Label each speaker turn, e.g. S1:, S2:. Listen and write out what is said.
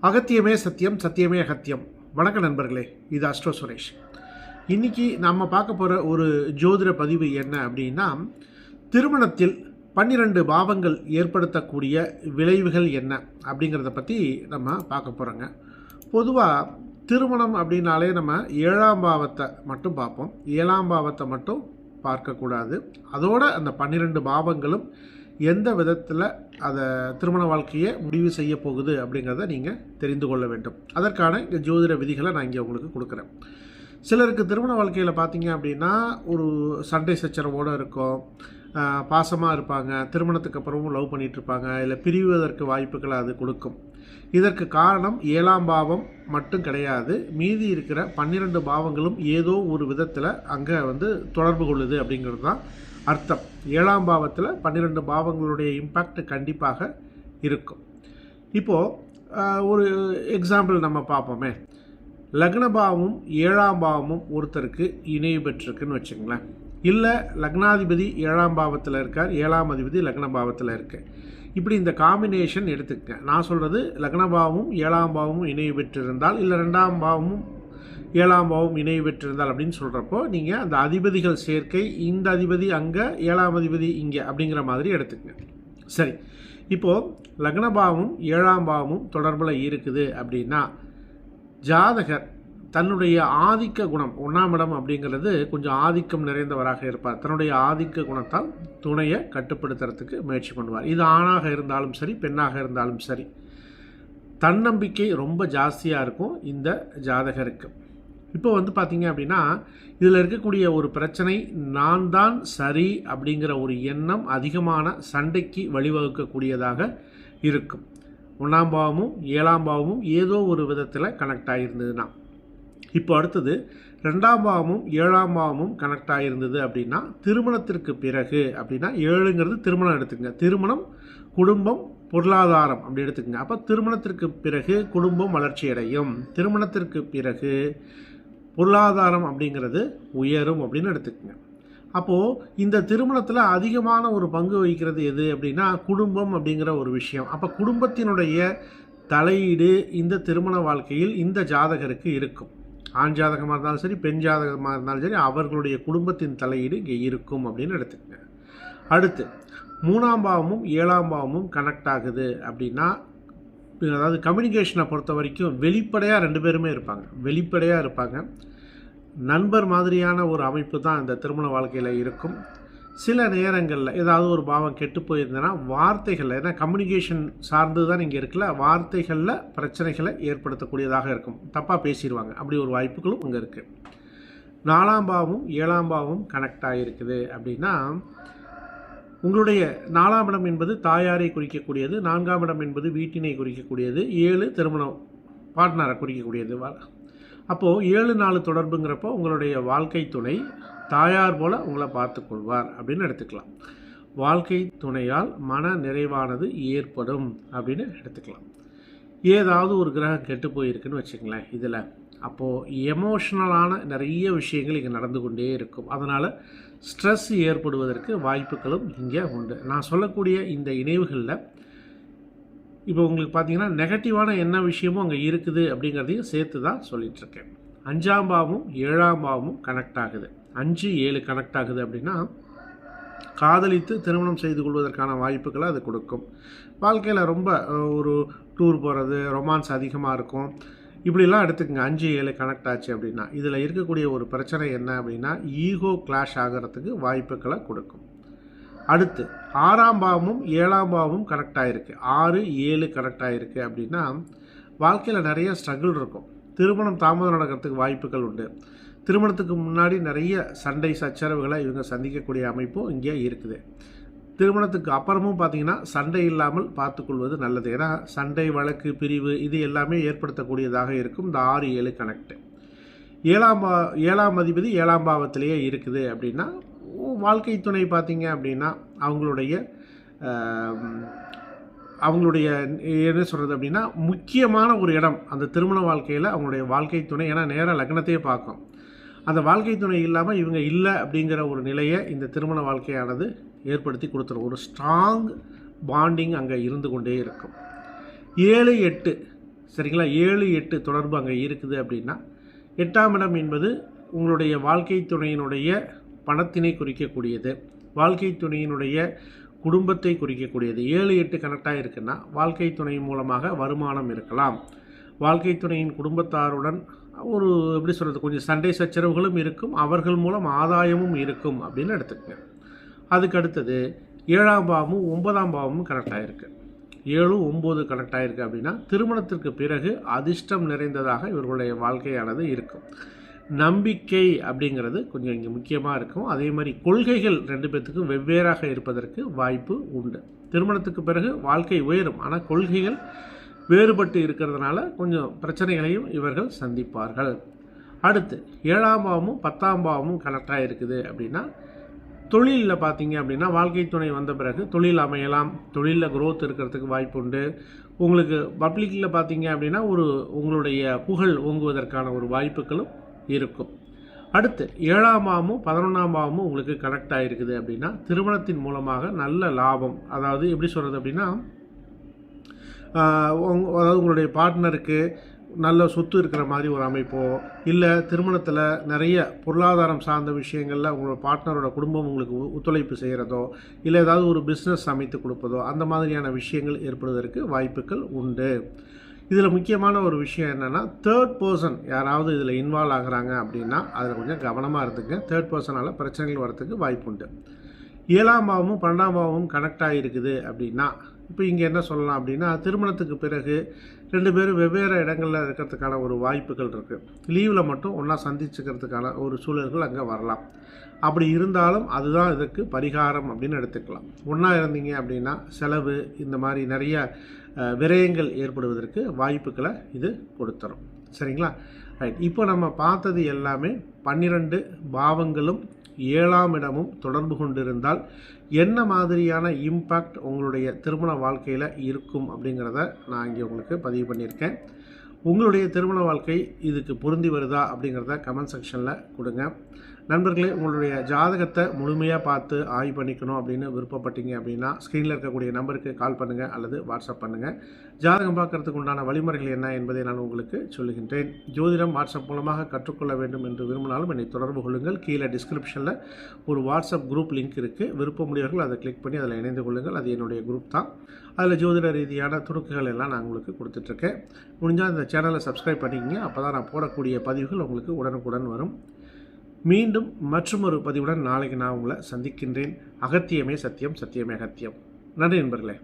S1: அகத்தியமே சத்தியம், சத்தியமே அகத்தியம். வணக்கம் நண்பர்களே, இது அஸ்ட்ரோ சுரேஷ். இன்றைக்கி நம்ம பார்க்க போகிற ஒரு ஜோதிட பதிவு என்ன அப்படின்னா, திருமணத்தில் 12 பாவங்கள் ஏற்படுத்தக்கூடிய விளைவுகள் என்ன அப்படிங்கிறத பற்றி நம்ம பார்க்க போகிறோங்க. பொதுவாக திருமணம் அப்படின்னாலே நம்ம 7ஆம் பாவத்தை மட்டும் பார்ப்போம். 7ஆம் பாவத்தை மட்டும் பார்க்கக்கூடாது. அதோட அந்த 12 பாவங்களும் எந்த விதத்தில் அதை திருமண வாழ்க்கையை முடிவு செய்ய போகுது அப்படிங்கிறத நீங்கள் தெரிந்து கொள்ள வேண்டும். அதற்கான இந்த ஜோதிட விதிகளை நான் இங்கே உங்களுக்கு கொடுக்குறேன். சிலருக்கு திருமண வாழ்க்கையில் பார்த்தீங்க அப்படின்னா ஒரு சண்டை சச்சரவோடு இருக்கும், பாசமாக இருப்பாங்க, திருமணத்துக்கு அப்புறமும் லவ் பண்ணிகிட்ருப்பாங்க, இல்லை பிரிவதற்கு வாய்ப்புகளை அது கொடுக்கும். இதற்கு காரணம் 7ஆம் பாவம் மட்டும் கிடையாது, மீதி இருக்கிற 12 பாவங்களும் ஏதோ ஒரு விதத்தில் அங்கே தொடர்பு கொள்ளுது அப்படிங்கிறது தான் அர்த்தம். 7ஆம் பாவத்தில் 12 பாவங்களுடைய இம்பேக்ட் கண்டிப்பாக இருக்கும். இப்போது ஒரு எக்ஸாம்பிள் நம்ம பார்ப்போமே. லக்னபாவமும் 7ஆம் பாவமும் ஒருத்தருக்கு இணைவு பெற்றிருக்குன்னு வச்சுங்களேன். இல்லை லக்னாதிபதி 7ஆம் பாவத்தில் இருக்கார், 7ஆம் அதிபதி லக்ன பாவத்தில் இருக்கு. இப்படி இந்த காம்பினேஷன் எடுத்துக்க. நான் சொல்கிறது லக்னபாவமும் 7ஆம் பாவமும் இணைவு பெற்றிருந்தால், இல்லை 2ஆம் பாவமும் 7ஆம் பாவம் இணைவு பெற்றிருந்தால் அப்படின்னு சொல்கிறப்போ நீங்கள் அந்த அதிபதிகள் சேர்க்கை, இந்த அதிபதி அங்கே 7ஆம் அதிபதி இங்கே அப்படிங்கிற மாதிரி எடுத்துக்கங்க. சரி, இப்போது லக்னபாவமும் 7ஆம் பாவமும் தொடர்பில் இருக்குது அப்படின்னா ஜாதகர் தன்னுடைய ஆதிக்க குணம், 1ஆம் இடம் அப்படிங்கிறது கொஞ்சம் ஆதிக்கம் நிறைந்தவராக இருப்பார். தன்னுடைய ஆதிக்க குணத்தால் துணையை கட்டுப்படுத்துறதுக்கு முயற்சி பண்ணுவார். இது ஆணாக இருந்தாலும் சரி, பெண்ணாக இருந்தாலும் சரி. தன்னம்பிக்கை ரொம்ப ஜாஸ்தியாக இருக்கும் இந்த ஜாதகருக்கு. இப்போ பார்த்தீங்க அப்படின்னா இதில் இருக்கக்கூடிய ஒரு பிரச்சனை, நான் தான் சரி அப்படிங்கிற ஒரு எண்ணம் அதிகமான சண்டைக்கு வழிவகுக்கக்கூடியதாக இருக்கும். 1ஆம் பாவமும் 7ஆம் பாவமும் ஏதோ ஒரு விதத்தில் கனெக்ட் ஆகியிருந்ததுன்னா. இப்போ அடுத்தது 2ஆம் பாவமும் 7ஆம் பாவமும் கனெக்ட் ஆகியிருந்தது அப்படின்னா திருமணத்திற்கு பிறகு அப்படின்னா 7ங்கிறது திருமணம் எடுத்துக்கங்க. திருமணம், குடும்பம், பொருளாதாரம் அப்படி எடுத்துக்கங்க. அப்போ திருமணத்திற்கு பிறகு குடும்பம் வளர்ச்சி அடையும், திருமணத்திற்கு பிறகு பொருளாதாரம் அப்படிங்கிறது உயரும் அப்படின்னு எடுத்துக்கங்க. அப்போது இந்த திருமணத்தில் அதிகமான ஒரு பங்கு வகிக்கிறது எது அப்படின்னா குடும்பம் அப்படிங்கிற ஒரு விஷயம். அப்போ குடும்பத்தினுடைய தலையீடு இந்த திருமண வாழ்க்கையில் இந்த ஜாதகருக்கு இருக்கும். ஆண் ஜாதகமாக இருந்தாலும் சரி, பெண் ஜாதகமாக இருந்தாலும் சரி, அவர்களுடைய குடும்பத்தின் தலையீடு இங்கே இருக்கும் அப்படின்னு எடுத்துக்கங்க. அடுத்து 3ஆம் பாவமும் 7ஆம் பாவமும் கனெக்ட் ஆகுது அப்படின்னா, அதாவது கம்யூனிகேஷனை பொறுத்த வரைக்கும் வெளிப்படையாக 2 பேருமே இருப்பாங்க, வெளிப்படையாக இருப்பாங்க. நண்பர் மாதிரியான ஒரு அமைப்பு தான் இந்த திருமண வாழ்க்கையில் இருக்கும். சில நேரங்களில் ஏதாவது ஒரு பாவம் கெட்டு போயிருந்தேன்னா வார்த்தைகளில், ஏன்னா கம்யூனிகேஷன் சார்ந்து தான் இங்கே இருக்குல்ல, வார்த்தைகளில் பிரச்சனைகளை ஏற்படுத்தக்கூடியதாக இருக்கும். தப்பாக பேசிடுவாங்க, அப்படி ஒரு வாய்ப்புகளும் இங்கே இருக்குது. 4ஆம் பாவமும் 7ஆம் பாவமும் கனெக்ட் ஆகிருக்குது அப்படின்னா உங்களுடைய 4ஆம் இடம் என்பது தாயாரை குறிக்கக்கூடியது, 4ஆம் இடம் என்பது வீட்டினை குறிக்கக்கூடியது, 7 திருமணம் பார்ட்னரை குறிக்கக்கூடியது. அப்போது 7-4 தொடர்புங்கிறப்போ உங்களுடைய வாழ்க்கை துணை தாயார் போல் உங்களை பார்த்து கொள்வார் அப்படின்னு எடுத்துக்கலாம். வாழ்க்கை துணையால் மன நிறைவானது ஏற்படும் அப்படின்னு எடுத்துக்கலாம். ஏதாவது ஒரு கிரகம் கெட்டு போயிருக்குன்னு வச்சுங்களேன் இதில், அப்போது எமோஷ்னலான நிறைய விஷயங்கள் இங்கே நடந்து கொண்டே இருக்கும். அதனால் ஸ்ட்ரெஸ் ஏற்படுவதற்கு வாய்ப்புகளும் இங்கே உண்டு. நான் சொல்லக்கூடிய இந்த இணைவுகளில் இப்போ உங்களுக்கு பார்த்தீங்கன்னா நெகட்டிவான என்ன விஷயமும் அங்கே இருக்குது அப்படிங்கிறதையும் சேர்த்து தான் சொல்லிகிட்ருக்கேன். 5ஆம் பாவமும் 7ஆம் பாவமும் கனெக்ட் ஆகுது, 5-7 கனெக்ட் ஆகுது அப்படின்னா காதலித்து திருமணம் செய்து கொள்வதற்கான வாய்ப்புகளை அது கொடுக்கும். வாழ்க்கையில் ரொம்ப ஒரு டூர் போகிறது, ரொமான்ஸ் அதிகமாக இருக்கும், இப்படிலாம் எடுத்துக்கங்க. 5-7 கனெக்ட் ஆச்சு அப்படின்னா இதில் இருக்கக்கூடிய ஒரு பிரச்சனை என்ன அப்படின்னா ஈகோ கிளாஷ் ஆகிறதுக்கு வாய்ப்புகளை கொடுக்கும். அடுத்து 6ஆம் பாவமும் 7ஆம் பாவமும் கனெக்ட் ஆகிருக்கு, 6-7 கனெக்ட் ஆகிருக்கு அப்படின்னா வாழ்க்கையில் நிறைய ஸ்ட்ரகிள் இருக்கும். திருமணம் தாமதம் நடக்கிறதுக்கு வாய்ப்புகள் உண்டு. திருமணத்துக்கு முன்னாடி நிறைய சண்டை சச்சரவுகளை இவங்க சந்திக்கக்கூடிய அமைப்பும் இங்கே இருக்குது. திருமணத்துக்கு அப்புறமும் பார்த்திங்கன்னா சண்டை இல்லாமல் பார்த்துக்கொள்வது நல்லது. ஏன்னா சண்டை, வழக்கு, பிரிவு இது எல்லாமே ஏற்படுத்தக்கூடியதாக இருக்கும் இந்த 6-7 கனெக்ட். 7ஆம் அதிபதி 7ஆம் பாவத்திலேயே இருக்குது அப்படின்னா வாழ்க்கை துணை பார்த்திங்க அப்படின்னா அவங்களுடைய என்ன சொல்கிறது அப்படின்னா முக்கியமான ஒரு இடம் அந்த திருமண வாழ்க்கையில் அவங்களுடைய வாழ்க்கை துணை. ஏன்னா நேராக லக்னத்தையே பார்க்கும். அந்த வாழ்க்கை துணை இல்லாமல் இவங்க இல்லை அப்படிங்கிற ஒரு நிலையை இந்த திருமண வாழ்க்கையானது ஏற்படுத்தி கொடுத்துரும். ஒரு ஸ்ட்ராங் பாண்டிங் அங்கே இருந்து கொண்டே இருக்கும். 7-8 சரிங்களா. 7, 8 தொடர்பு அங்கே இருக்குது அப்படின்னா 8ஆம் இடம் என்பது உங்களுடைய வாழ்க்கை துணையினுடைய பணத்தினை குறிக்கக்கூடியது, வாழ்க்கை துணையினுடைய குடும்பத்தை குறிக்கக்கூடியது. 7, 8 கனெக்டாக இருக்குன்னா வாழ்க்கை துணை மூலமாக வருமானம் இருக்கலாம், வாழ்க்கை துணையின் குடும்பத்தாருடன் ஒரு எப்படி சொல்கிறது கொஞ்சம் சண்டை சச்சரவுகளும் இருக்கும், அவர்கள் மூலம் ஆதாயமும் இருக்கும் அப்படின்னு எடுத்துக்கங்க. அதுக்கு அடுத்தது 7ஆம் பாவமும் 9ஆம் பாவமும் கனெக்டாக இருக்குது. 7, 9 கனெக்ட் ஆகிருக்கு அப்படின்னா திருமணத்திற்கு பிறகு அதிர்ஷ்டம் நிறைந்ததாக இவர்களுடைய வாழ்க்கையானது இருக்கும். நம்பிக்கை அப்படிங்கிறது கொஞ்சம் இங்கே முக்கியமாக இருக்கும். அதே மாதிரி கொள்கைகள் 2 பேர்த்துக்கும் வெவ்வேறாக இருப்பதற்கு வாய்ப்பு உண்டு. திருமணத்துக்கு பிறகு வாழ்க்கை உயரும், ஆனால் கொள்கைகள் வேறுபட்டு இருக்கிறதுனால கொஞ்சம் பிரச்சனைகளையும் இவர்கள் சந்திப்பார்கள். அடுத்து 7ஆம் பாவமும் 10ஆம் பாவமும் கனெக்டாக இருக்குது அப்படின்னா தொழிலில் பார்த்தீங்க அப்படின்னா வாழ்க்கை துணை வந்த பிறகு தொழில் அமையலாம், தொழிலில் growth இருக்கிறதுக்கு வாய்ப்பு உண்டு. உங்களுக்கு பப்ளிக்கில் பார்த்தீங்க அப்படின்னா உங்களுடைய புகழ் ஓங்குவதற்கான ஒரு வாய்ப்புகளும் இருக்கும். அடுத்து 7ஆம் பாவமும் 11ஆம் பாவமும் உங்களுக்கு கனெக்ட் ஆகிருக்குது அப்படின்னா திருமணத்தின் மூலமாக நல்ல லாபம், அதாவது எப்படி சொல்கிறது அப்படின்னா அதாவது உங்களுடைய பார்ட்னருக்கு நல்ல சொத்து இருக்கிற மாதிரி ஒரு அமைப்போ, இல்லை திருமணத்தில் நிறைய பொருளாதாரம் சார்ந்த விஷயங்களில் உங்களோட பார்ட்னரோட குடும்பம் உங்களுக்கு ஒத்துழைப்பு செய்கிறதோ, இல்லை ஏதாவது ஒரு பிஸ்னஸ் அமைத்து கொடுப்பதோ, அந்த மாதிரியான விஷயங்கள் ஏற்படுவதற்கு வாய்ப்புகள் உண்டு. இதில் முக்கியமான ஒரு விஷயம் என்னென்னா, தேர்ட் பர்சன் யாராவது இதில் இன்வால்வ் ஆகுறாங்க அப்படின்னா அதில் கொஞ்சம் கவனமாக இருந்துங்க. தேர்ட் பர்சனால் பிரச்சனைகள் வரத்துக்கு வாய்ப்பு உண்டு. 7ஆம் பாவமும் 12ஆம் பாவமும் கனெக்ட் ஆகிருக்குது அப்படின்னா இப்போ இங்கே என்ன சொல்லலாம் அப்படின்னா திருமணத்துக்கு பிறகு 2 பேரும் வெவ்வேறு இடங்களில் இருக்கிறதுக்கான ஒரு வாய்ப்புகள் இருக்குது. லீவில் மட்டும் ஒன்றா சந்திச்சுக்கிறதுக்கான ஒரு சூழல்கள் அங்கே வரலாம். அப்படி இருந்தாலும் அதுதான் இதற்கு பரிகாரம் அப்படின்னு எடுத்துக்கலாம். ஒன்றா இருந்தீங்க அப்படின்னா செலவு இந்த மாதிரி நிறைய விரயங்கள் ஏற்படுவதற்கு வாய்ப்புகளை இது கொடுத்துரும். சரிங்களா. ரைட். இப்போ நம்ம பார்த்தது எல்லாமே 12 பாவங்களும் 7ஆம் இடமும் தொடர்பு கொண்டிருந்தால் என்ன மாதிரியான இம்பேக்ட் உங்களுடைய திருமண வாழ்க்கையில் இருக்கும் அப்படிங்கிறத நான் இங்கே உங்களுக்கு பதிவு பண்ணியிருக்கேன். உங்களுடைய திருமண வாழ்க்கை இதுக்கு பொருந்தி வருதா அப்படிங்கிறத கமெண்ட் செக்ஷனில் கொடுங்க. நண்பர்களே, உங்களுடைய ஜாதகத்தை முழுமையாக பார்த்து ஆய்வு பண்ணிக்கணும் அப்படின்னு விருப்பப்பட்டீங்க அப்படின்னா ஸ்க்ரீனில் இருக்கக்கூடிய நம்பருக்கு கால் பண்ணுங்கள் அல்லது வாட்ஸ்அப் பண்ணுங்கள். ஜாதகம் பார்க்குறதுக்கு உண்டான வழிமுறைகள் என்ன என்பதை நான் உங்களுக்கு சொல்லுகின்றேன். ஜோதிடம் வாட்ஸ்அப் மூலமாக கற்றுக்கொள்ள வேண்டும் என்று விரும்பினாலும் என்னை தொடர்பு கொள்ளுங்கள். கீழே டிஸ்கிரிப்ஷனில் ஒரு வாட்ஸ்அப் குரூப் லிங்க் இருக்குது. விருப்பமுடையவர்கள் அதை கிளிக் பண்ணி அதில் இணைந்து கொள்ளுங்கள். அது என்னுடைய குரூப் தான். அதில் ஜோதிட ரீதியான துணுக்குகள் எல்லாம் நான் உங்களுக்கு கொடுத்துட்ருக்கேன். முடிஞ்சால் இந்த சேனலை சப்ஸ்கிரைப் பண்ணிக்கங்க. அப்போ தான் நான் போடக்கூடிய பதிவுகள் உங்களுக்கு உடனுக்குடன் வரும். மீண்டும் மற்றொரு பதிவுடன் நாளைக்கு நான் உங்களை சந்திக்கின்றேன். அகத்தியமே சத்தியம், சத்தியமே அகத்தியம். நன்றி நண்பர்களே.